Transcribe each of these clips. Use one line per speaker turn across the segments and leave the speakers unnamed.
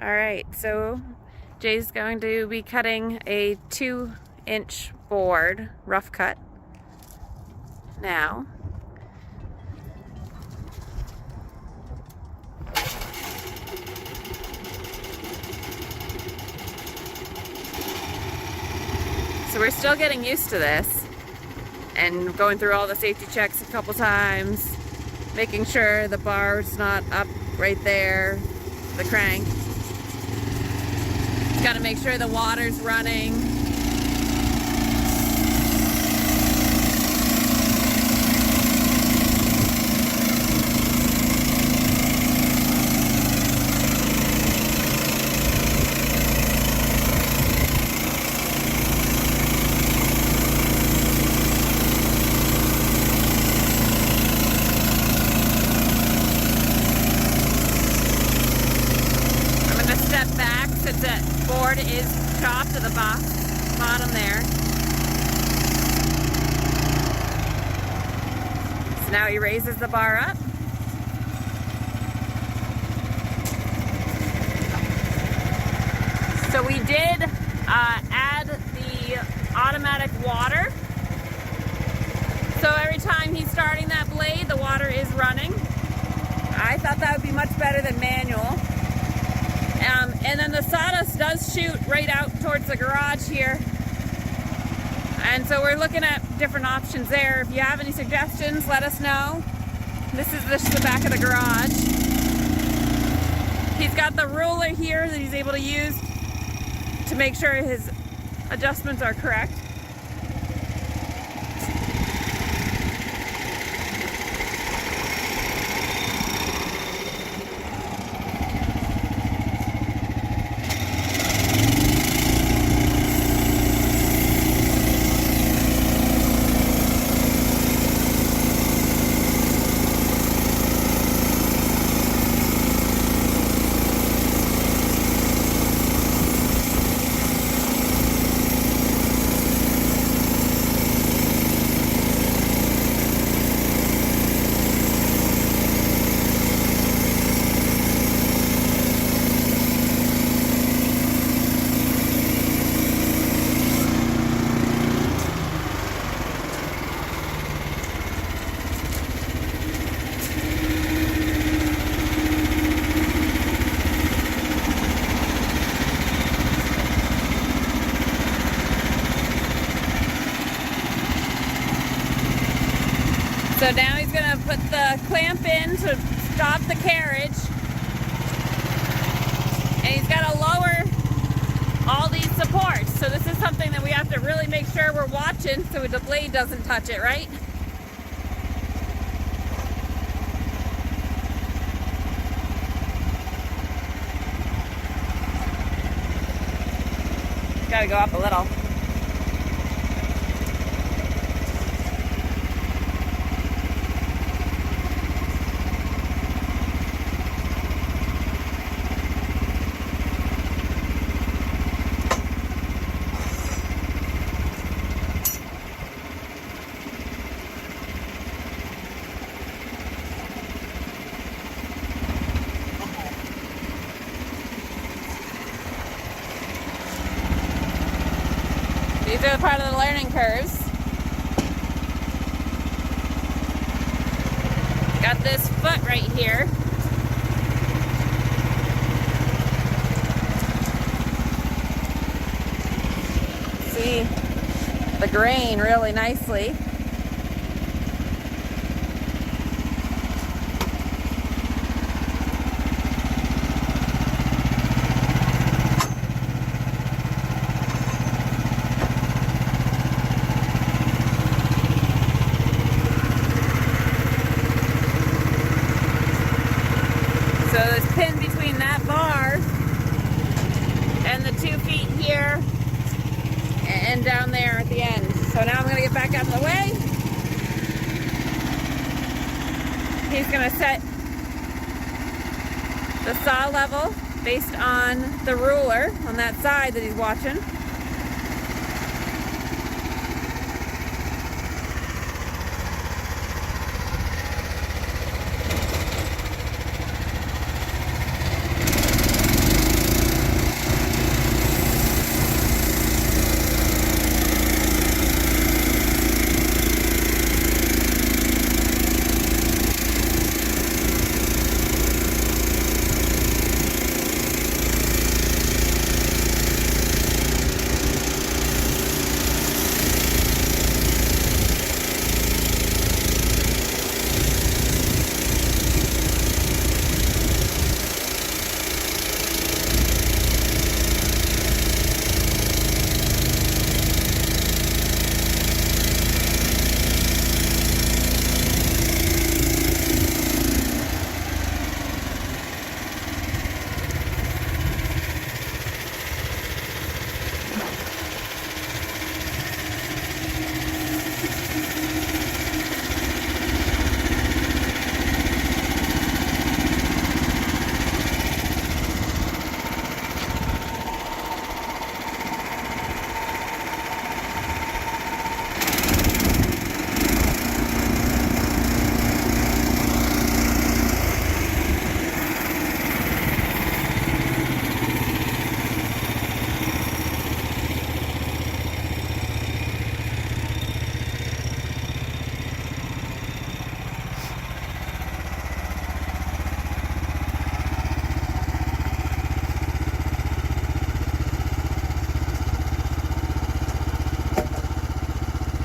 Alright, so Jay's going to be cutting a 2-inch board, rough cut, now. So we're still getting used to this and going through all the safety checks a couple times, making sure the bar's not up right there, the crank. Got to make sure the water's running. Step back since that board is chopped to the bottom there. So now he raises the bar up. So we did add the automatic water. So every time he's starting that blade, the water is running. I thought that would be much better than manual. And then the sawdust does shoot right out towards the garage here. And so we're looking at different options there. If you have any suggestions, let us know. This is just the back of the garage. He's got the ruler here that he's able to use to make sure his adjustments are correct. So now he's going to put the clamp in to stop the carriage. And he's got to lower all these supports. So this is something that we have to really make sure we're watching so the blade doesn't touch it, right? Got to go up a little. These are part of the learning curves. Got this foot right here. See the grain really nicely. So this pin between that bar and the 2 feet here and down there at the end. So now I'm going to get back out of the way. He's going to set the saw level based on the ruler on that side that he's watching.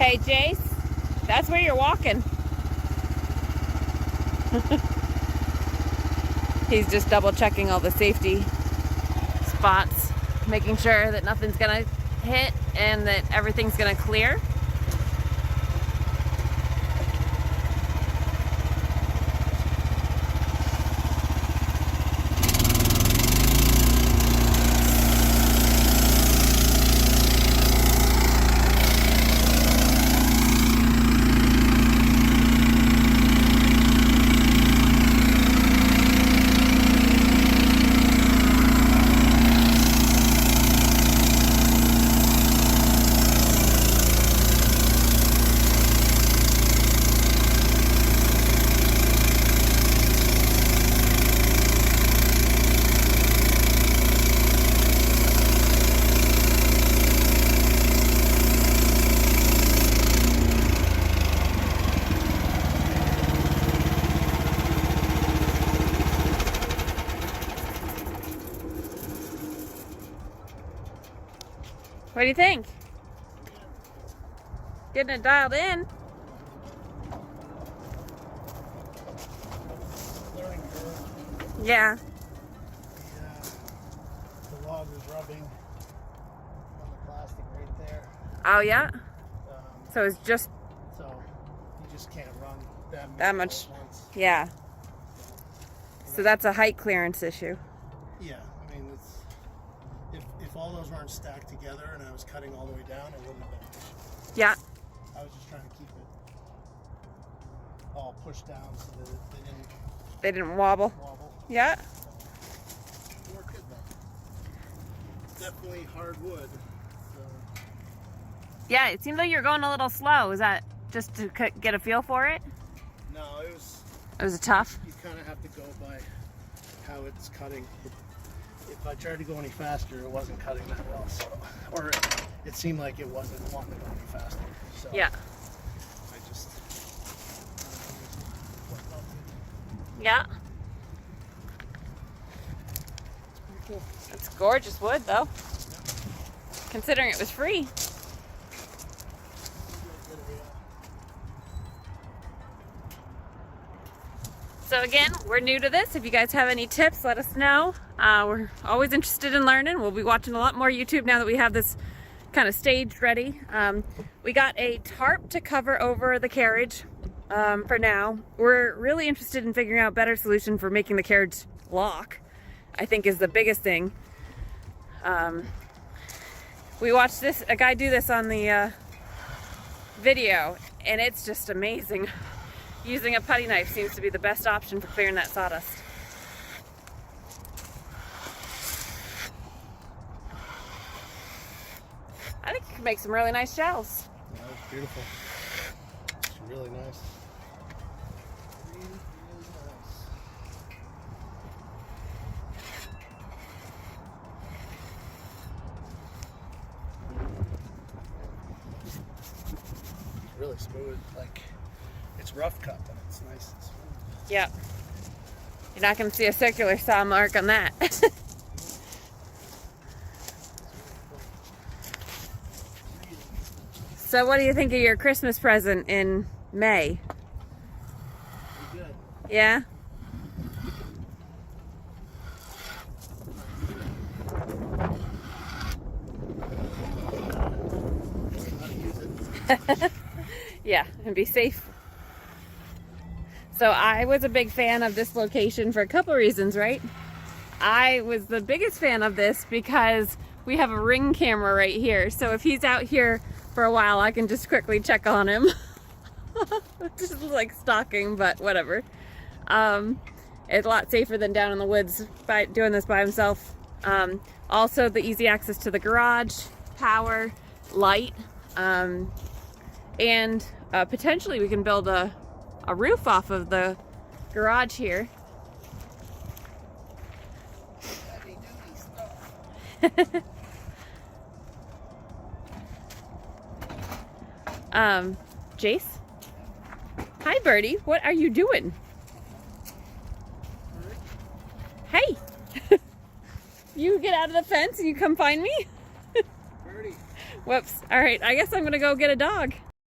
Hey, Jace, that's where you're walking. He's just double checking all the safety spots, making sure that nothing's gonna hit and that everything's gonna clear. What do you think? Getting it dialed in.
Learning curve.
Yeah.
The log was rubbing on the plastic right there.
Oh yeah. So it's just
So you just can't run
that much.
at once.
Yeah. So that's a height clearance issue.
Yeah, I mean it's if all those weren't stacked together and I was cutting all the way down, it wouldn't have been an issue.
Yeah.
I was just trying to keep it all pushed down so that
They didn't wobble.
wobble.
Yeah.
It worked good though. Definitely hardwood. So.
Yeah, it seemed like you were going a little slow. Is that just to get a feel for it?
No, it was.
It was tough.
You kind of have to go by how it's cutting. If I tried to go any faster, it wasn't cutting that well. So, or it seemed like it wasn't wanting to go any faster. So
Yeah.
I just.
Yeah.
It's pretty cool.
It's gorgeous wood though. Considering it was free. So again, we're new to this. If you guys have any tips, let us know. We're always interested in learning. We'll be watching a lot more YouTube now that we have this kind of staged ready. We got a tarp to cover over the carriage for now. We're really interested in figuring out a better solution for making the carriage lock, I think is the biggest thing. We watched a guy do this on the video, and it's just amazing. Using a putty knife seems to be the best option for clearing that sawdust. I think you can make some really nice shells.
Yeah, it's beautiful. It's really nice. Really, really nice. It's really smooth. Like it's rough cut, but it's nice and smooth.
Yep. You're not going to see a circular saw mark on that. So what do you think of your Christmas present in May?
Pretty good.
Yeah?
How to use it.
Yeah, and be safe. So I was a big fan of this location for a couple reasons, right? I was the biggest fan of this because we have a Ring camera right here. So if he's out here for a while, I can just quickly check on him. Just like stalking, but whatever. It's a lot safer than down in the woods by doing this by himself. Also the easy access to the garage, power, light, and potentially we can build a roof off of the garage here.
Heavy duty stuff.
Jace? Hi, Birdie. What are you doing? Hey! You get out of the fence and you come find me?
Birdie.
Whoops. All right, I guess I'm gonna go get a dog.